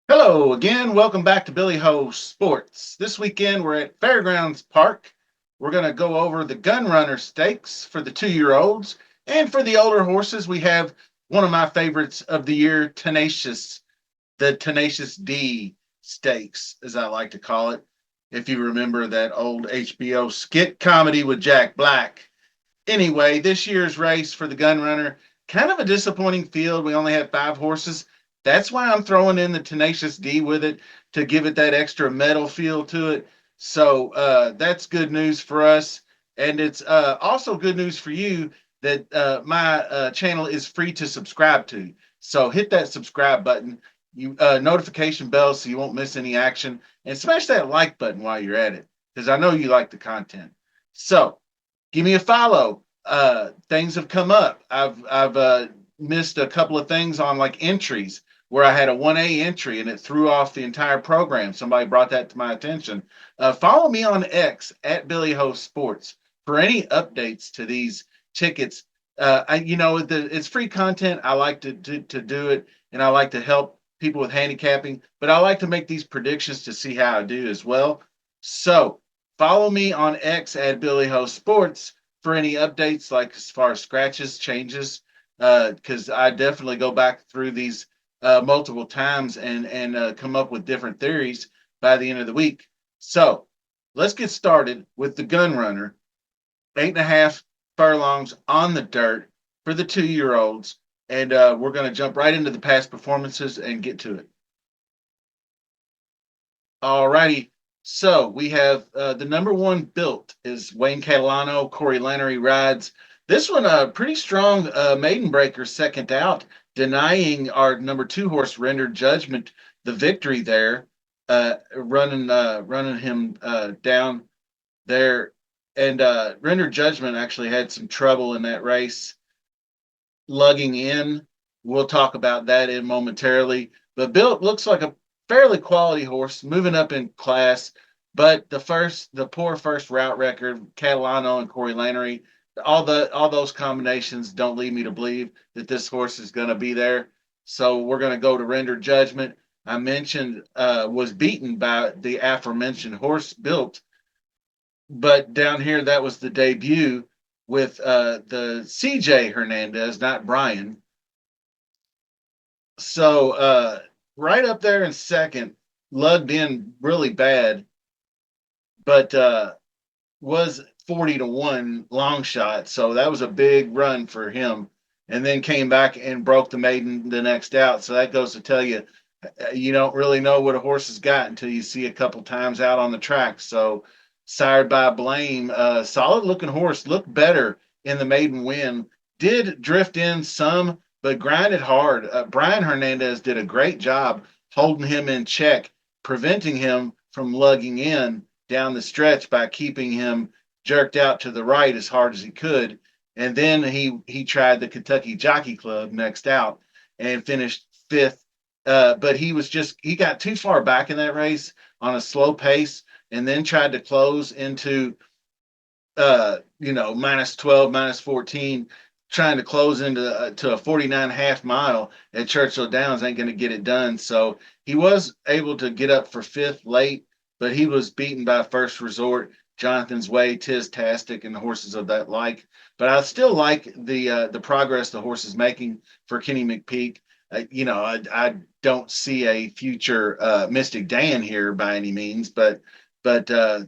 Hello again. Welcome back to Billy Ho Sports. This weekend we're at Fairgrounds Park. We're going to go over the Gunrunner Stakes for the 2-year-olds. And for the older horses, we have one of my favorites of the year, Tenacious, the Tenacious D Stakes, as I like to call it. If you remember that old HBO skit comedy with Jack Black. Anyway, this year's race for the Gunrunner, kind of a disappointing field. We only had 5 horses. That's why I'm throwing in the Tenacious D with it to give it that extra metal feel to it. So that's good news for us. And it's also good news for you that my channel is free to subscribe to. So hit that subscribe button, you notification bell so you won't miss any action, and smash that like button while you're at it because I know you like the content. So give me a follow. Things have come up. I've missed a couple of things on like entries where I had a 1A entry and it threw off the entire program. Somebody brought that to my attention. Follow me on X at Billy Ho Sports for any updates to these tickets. It's free content. I like to do it, and I like to help people with handicapping, but I like to make these predictions to see how I do as well. So follow me on X at Billy Ho Sports for any updates, like as far as scratches, changes, because I definitely go back through these multiple times and come up with different theories by the end of the week. So let's get started with the Gunrunner, 8.5 furlongs on the dirt for the 2-year-olds, and we're going to jump right into the past performances and get to it. All righty. So we have the number one built is Wayne Catalano. Corey Lannery rides. This one, a pretty strong maiden breaker second out, denying our number 2 horse, Rendered Judgment, the victory there, running him down there. And Rendered Judgment actually had some trouble in that race, lugging in. We'll talk about that in momentarily. But Built looks like a fairly quality horse, moving up in class. But the poor first route record, Catalano and Corey Lannery, all those combinations don't lead me to believe that this horse is going to be there. So we're going to go to Render Judgment. I mentioned was beaten by the aforementioned horse Built, but down here that was the debut with the CJ Hernandez, not Brian. So right up there in second, lugged in really bad, but was 40-1 long shot. So that was a big run for him. And then came back and broke the maiden the next out. So that goes to tell you, you don't really know what a horse has got until you see a couple times out on the track. So Sired by Blame, solid looking horse, looked better in the maiden win. Did drift in some, but grinded hard. Brian Hernandez did a great job holding him in check, preventing him from lugging in down the stretch by keeping him jerked out to the right as hard as he could. And then he tried the Kentucky Jockey Club next out and finished fifth. But he got too far back in that race on a slow pace, and then tried to close into minus 12, minus 14, trying to close into to a 49.5 mile at Churchill Downs ain't going to get it done. So he was able to get up for fifth late, but he was beaten by First Resort, Jonathan's Way, Tis Tastic, and the horses of that like. But I still like the progress the horse is making for Kenny McPeak. I don't see a future Mystic Dan here by any means, but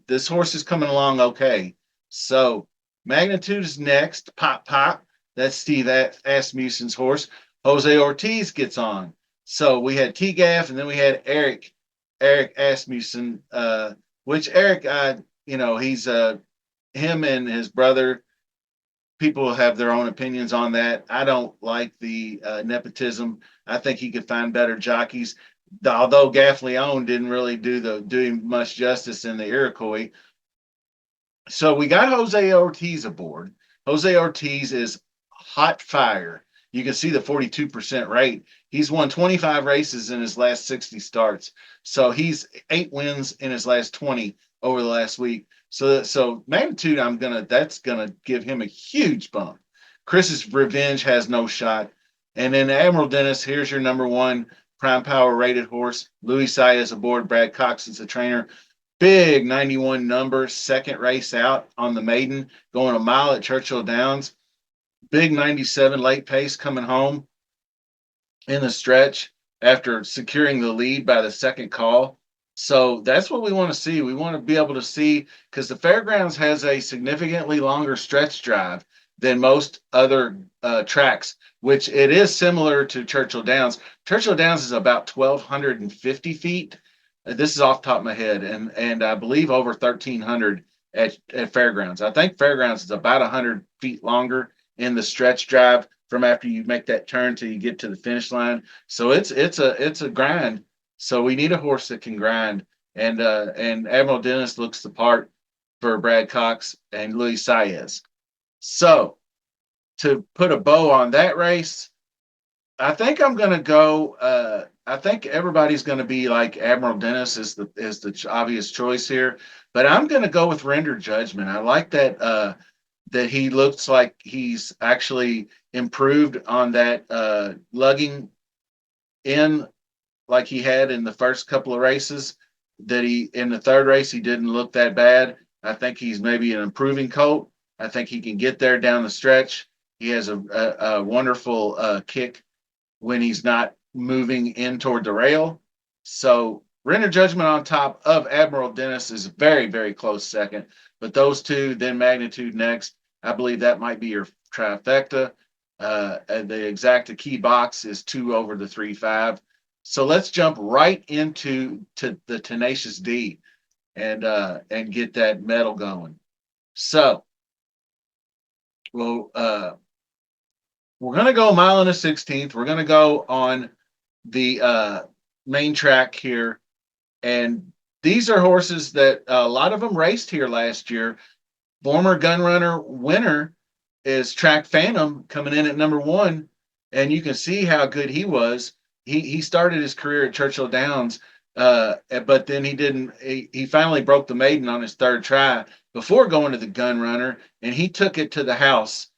this horse is coming along okay. So Magnitude is next. Pop Pop. That's Steve Asmussen's horse. Jose Ortiz gets on. So we had T-Gaff, and then we had Eric Asmussen, which Eric, he's him and his brother. People have their own opinions on that. I don't like the nepotism. I think he could find better jockeys. Although Gaff Leone didn't really do him much justice in the Iroquois. So we got Jose Ortiz aboard. Jose Ortiz is hot fire. You can see the 42% rate. He's won 25 races in his last 60 starts. So he's 8 wins in his last 20. over the last week. So Magnitude, that's gonna give him a huge bump. Chris's Revenge has no shot. And then Admiral Dennis, here's your number one prime power rated horse. Louis Saez aboard. Brad Cox is the trainer. Big 91 number, second race out on the maiden, going a mile at Churchill Downs. Big 97 late pace coming home in the stretch after securing the lead by the second call. So that's what we want to see. We want to be able to see because the fairgrounds has a significantly longer stretch drive than most other tracks, which it is similar to Churchill Downs. Churchill Downs is about 1,250 feet. This is off the top of my head, and I believe over 1,300 at Fairgrounds. I think Fairgrounds is about 100 feet longer in the stretch drive from after you make that turn till you get to the finish line. So it's a grind. So we need a horse that can grind, and Admiral Dennis looks the part for Brad Cox and Louis Saez. So to put a bow on that race, I think I'm going to go. I think everybody's going to be like Admiral Dennis is the obvious choice here, but I'm going to go with Render Judgment. I like that he looks like he's actually improved on that lugging in like he had in the first couple of races. That he in the third race he didn't look that bad. I think he's maybe an improving colt. I think he can get there down the stretch. He has a wonderful kick when he's not moving in toward the rail. So Render Judgment on top of Admiral Dennis is very, very close second. But those two, then Magnitude next. I believe that might be your trifecta. And the exacta key box is 2 over the 3.5. So let's jump right into the Tenacious D and get that medal going. So well, we're going to go a mile and a 16th. We're going to go on the main track here. And these are horses that a lot of them raced here last year. Former Gunrunner winner is Track Phantom coming in at number one. And you can see how good he was. He started his career at Churchill Downs, but then he didn't. He finally broke the maiden on his third try before going to the Gunrunner, and he took it to the house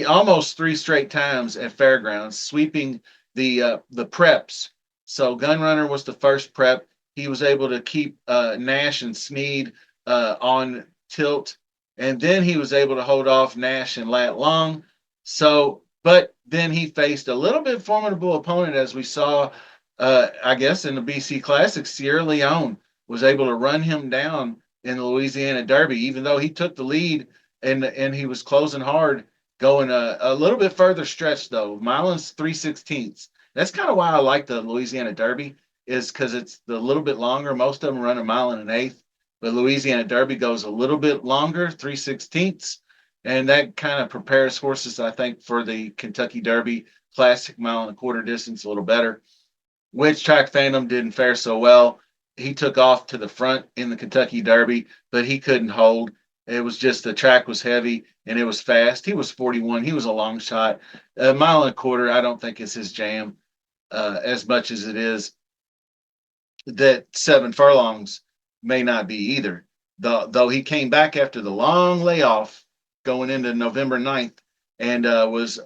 almost three straight times at Fairgrounds, sweeping the preps. So Gunrunner was the first prep. He was able to keep Nash and Sneed on tilt, and then he was able to hold off Nash and Lat Long. So, but then he faced a little bit formidable opponent, as we saw, I guess, in the BC Classic. Sierra Leone was able to run him down in the Louisiana Derby, even though he took the lead and he was closing hard going a little bit further stretch though. Milan's 3/16. That's kind of why I like the Louisiana Derby is because it's a little bit longer. Most of them run a mile and an eighth, but Louisiana Derby goes a little bit longer, 3/16, and that kind of prepares horses, I think, for the Kentucky Derby Classic mile and a quarter distance a little better. Which Track Phantom didn't fare so well. He took off to the front in the Kentucky Derby, but he couldn't hold. It was just the track was heavy and it was fast. He was 41. He was a long shot. A mile and a quarter, I don't think is his jam as much as it is that 7 furlongs may not be either. Though he came back after the long layoff going into November 9th and was,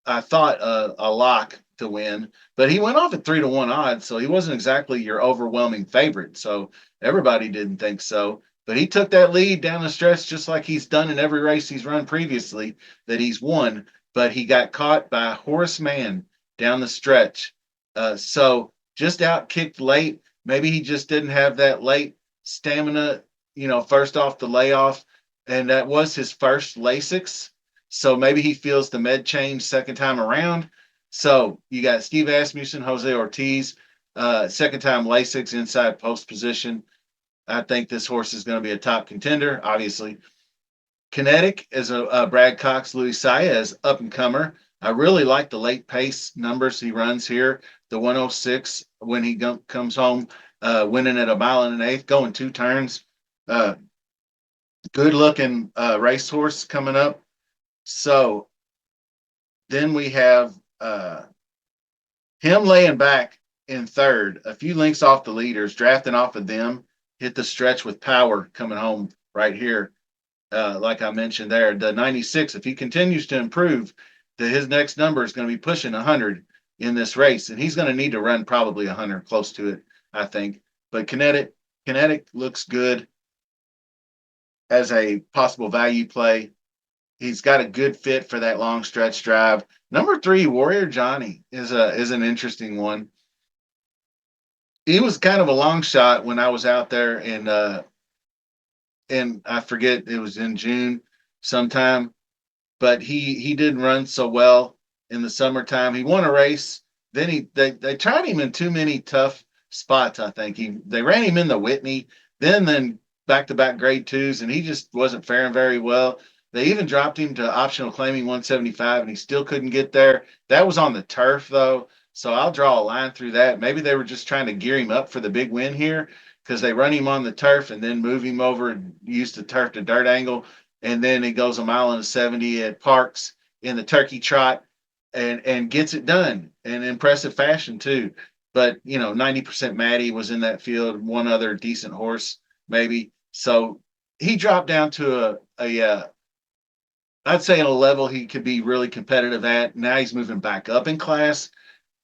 I thought, a lock to win, but he went off at 3-1 odds, so he wasn't exactly your overwhelming favorite. So everybody didn't think so, but he took that lead down the stretch just like he's done in every race he's run previously that he's won. But he got caught by Horstman down the stretch, so just out kicked late. Maybe he just didn't have that late stamina, first off the layoff, and that was his first Lasix. So maybe he feels the med change second time around. So you got Steve Asmussen, Jose Ortiz, second time Lasix inside post position. I think this horse is going to be a top contender, obviously. Kinetic is a Brad Cox, Louis Saez up and comer. I really like the late pace numbers he runs here. The 106 when he comes home, winning at a mile and an eighth, going 2 turns. Good looking racehorse coming up. So then we have him laying back in third, a few lengths off the leaders, drafting off of them. hit the stretch with power coming home right here. Like I mentioned there, the 96, if he continues to improve, his next number is going to be pushing 100 in this race, and he's going to need to run probably 100, close to it, I think. But Kinetic looks good as a possible value play. He's got a good fit for that long stretch drive. Number 3, Warrior Johnny is an interesting one. He was kind of a long shot when I was out there in I forget, it was in June sometime, but he didn't run so well in the summertime. He won a race. Then they tried him in too many tough spots. I think they ran him in the Whitney, then back to back grade twos, and he just wasn't faring very well. They even dropped him to optional claiming 175, and he still couldn't get there. That was on the turf though, so I'll draw a line through that. Maybe they were just trying to gear him up for the big win here because they run him on the turf and then move him over and use the turf to dirt angle, and then he goes a mile and a 70 at Parks in the turkey trot and gets it done in impressive fashion too. But 90% Maddie was in that field, one other decent horse maybe. So he dropped down to a I'd say at a level he could be really competitive at. Now he's moving back up in class,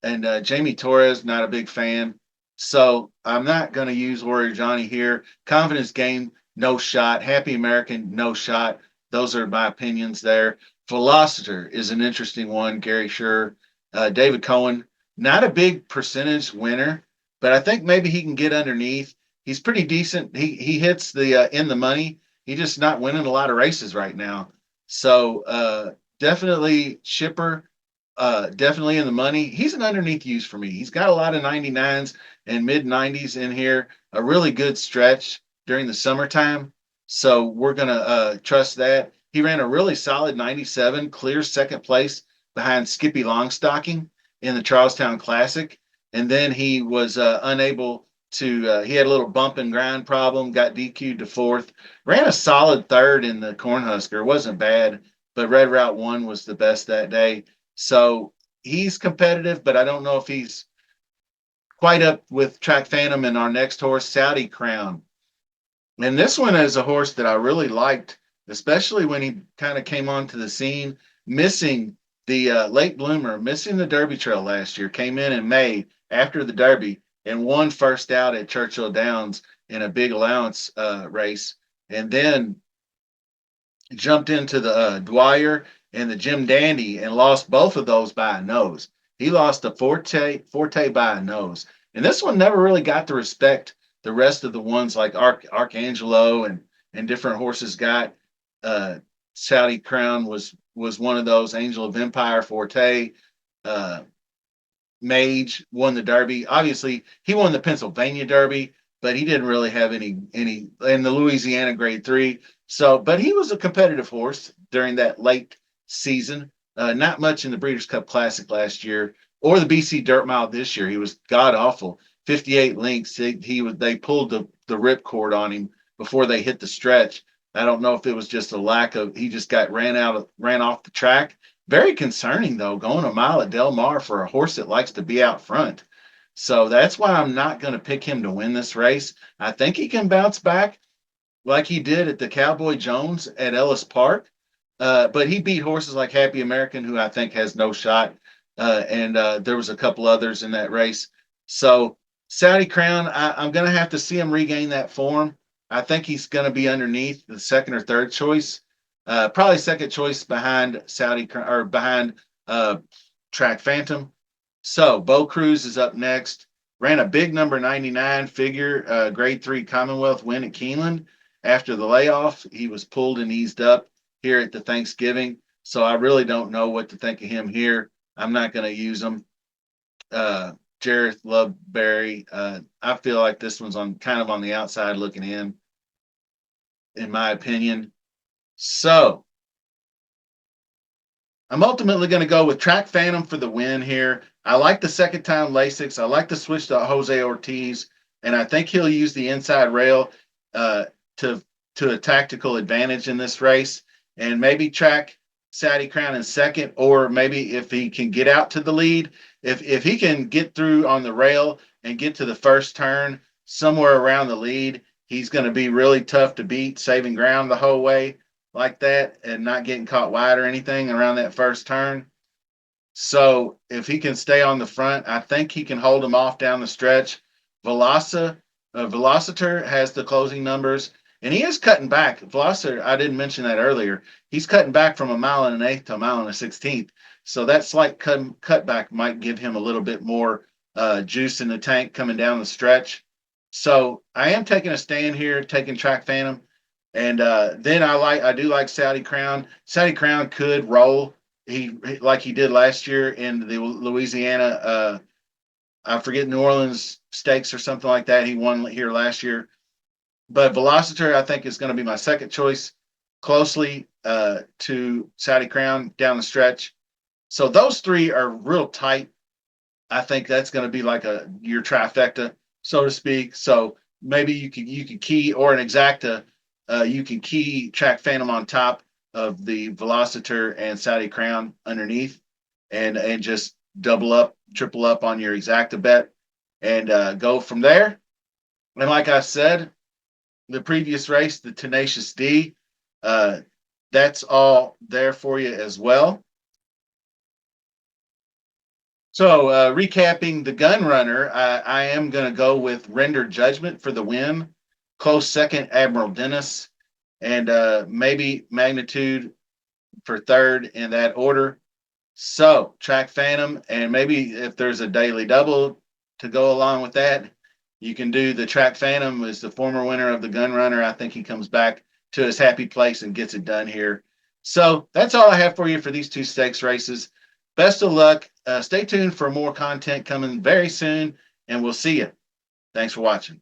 and Jamie Torres, not a big fan. So I'm not going to use Warrior Johnny here. Confidence game, no shot. Happy American, no shot. Those are my opinions there. Velociter is an interesting one. Gary Schur, David Cohen, not a big percentage winner, but I think maybe he can get underneath. He's pretty decent. He hits the in the money. He's just not winning a lot of races right now. So definitely Shipper, definitely in the money. He's an underneath use for me. He's got a lot of 99s and mid 90s in here, a really good stretch during the summertime. So we're going to trust that. He ran a really solid 97, clear second place behind Skippy Longstocking in the Charlestown Classic. And then he was unable to, he had a little bump and grind problem, got DQ'd to fourth, ran a solid third in the Cornhusker. It wasn't bad, but Red Route 1 was the best that day. So he's competitive, but I don't know if he's quite up with Track Phantom and our next horse, Saudi Crown. And this one is a horse that I really liked, especially when he kind of came onto the scene, missing the late bloomer, missing the Derby Trail last year, came in May after the Derby and won first out at Churchill Downs in a big allowance race. And then jumped into the Dwyer and the Jim Dandy and lost both of those by a nose. He lost a Forte by a nose. And this one never really got the respect the rest of the ones like Archangelo and different horses got. Saudi Crown was one of those. Angel of Empire, Forte, uh, Mage won the Derby. Obviously, he won the Pennsylvania Derby, but he didn't really have any in the Louisiana Grade 3. So, but he was a competitive horse during that late season. Not much in the Breeders' Cup Classic last year or the BC Dirt Mile this year. He was god awful. 58 links. They pulled the ripcord on him before they hit the stretch. I don't know if it was just a lack of, he just got ran off the track. Very concerning though, going a mile at Del Mar for a horse that likes to be out front. So that's why I'm not going to pick him to win this race. I think he can bounce back like he did at the Cowboy Jones at Ellis Park. But he beat horses like Happy American, who I think has no shot. And there was a couple others in that race. So Saudi Crown, I'm going to have to see him regain that form. I think he's going to be underneath the second or third choice. Probably second choice behind Saudi or behind Track Phantom. So Bo Cruz is up next. Ran a big number 99 figure, grade 3 Commonwealth win at Keeneland. After the layoff, he was pulled and eased up here at the Thanksgiving. So I really don't know what to think of him here. I'm not going to use him. Jareth Loveberry. I feel like this one's on kind of on the outside looking in my opinion. So I'm ultimately going to go with Track Phantom for the win here. I like the second time Lasix. I like the switch to Jose Ortiz, and I think he'll use the inside rail uh, to a tactical advantage in this race, and maybe track Saudi Crown in second, or maybe if he can get out to the lead, if he can get through on the rail and get to the first turn somewhere around the lead, He's going to be really tough to beat, saving ground the whole way like that and not getting caught wide or anything around that first turn. So if he can stay on the front, I think he can hold him off down the stretch. Veloci, Velociter has the closing numbers, and he is cutting back. Velociter, I didn't mention that earlier. He's cutting back from a mile and an eighth to a mile and a 16th. So that slight cutback might give him a little bit more juice in the tank coming down the stretch. So I am taking a stand here, taking Track Phantom, and then I do like Saudi Crown. Saudi Crown could roll he like he did last year in the Louisiana. I forget New Orleans Stakes or something like that. He won here last year. But Velociter, I think, is going to be my second choice, closely to Saudi Crown down the stretch. So those three are real tight. I think that's going to be like your trifecta, so to speak. So maybe you could key or an exacta. You can key Track Phantom on top of the Velociter and Saudi Crown underneath, and just double up, triple up on your exacta bet, and go from there. And like I said, the previous race, the Tenacious D, uh, that's all there for you as well. So, recapping the Gunrunner, I am going to go with Render Judgment for the win. Close second, Admiral Dennis, and maybe Magnitude for third in that order. So, Track Phantom, and maybe if there's a daily double to go along with that, you can do the Track Phantom as the former winner of the Gunrunner. I think he comes back to his happy place and gets it done here. So that's all I have for you for these two stakes races. Best of luck. Stay tuned for more content coming very soon, and we'll see you. Thanks for watching.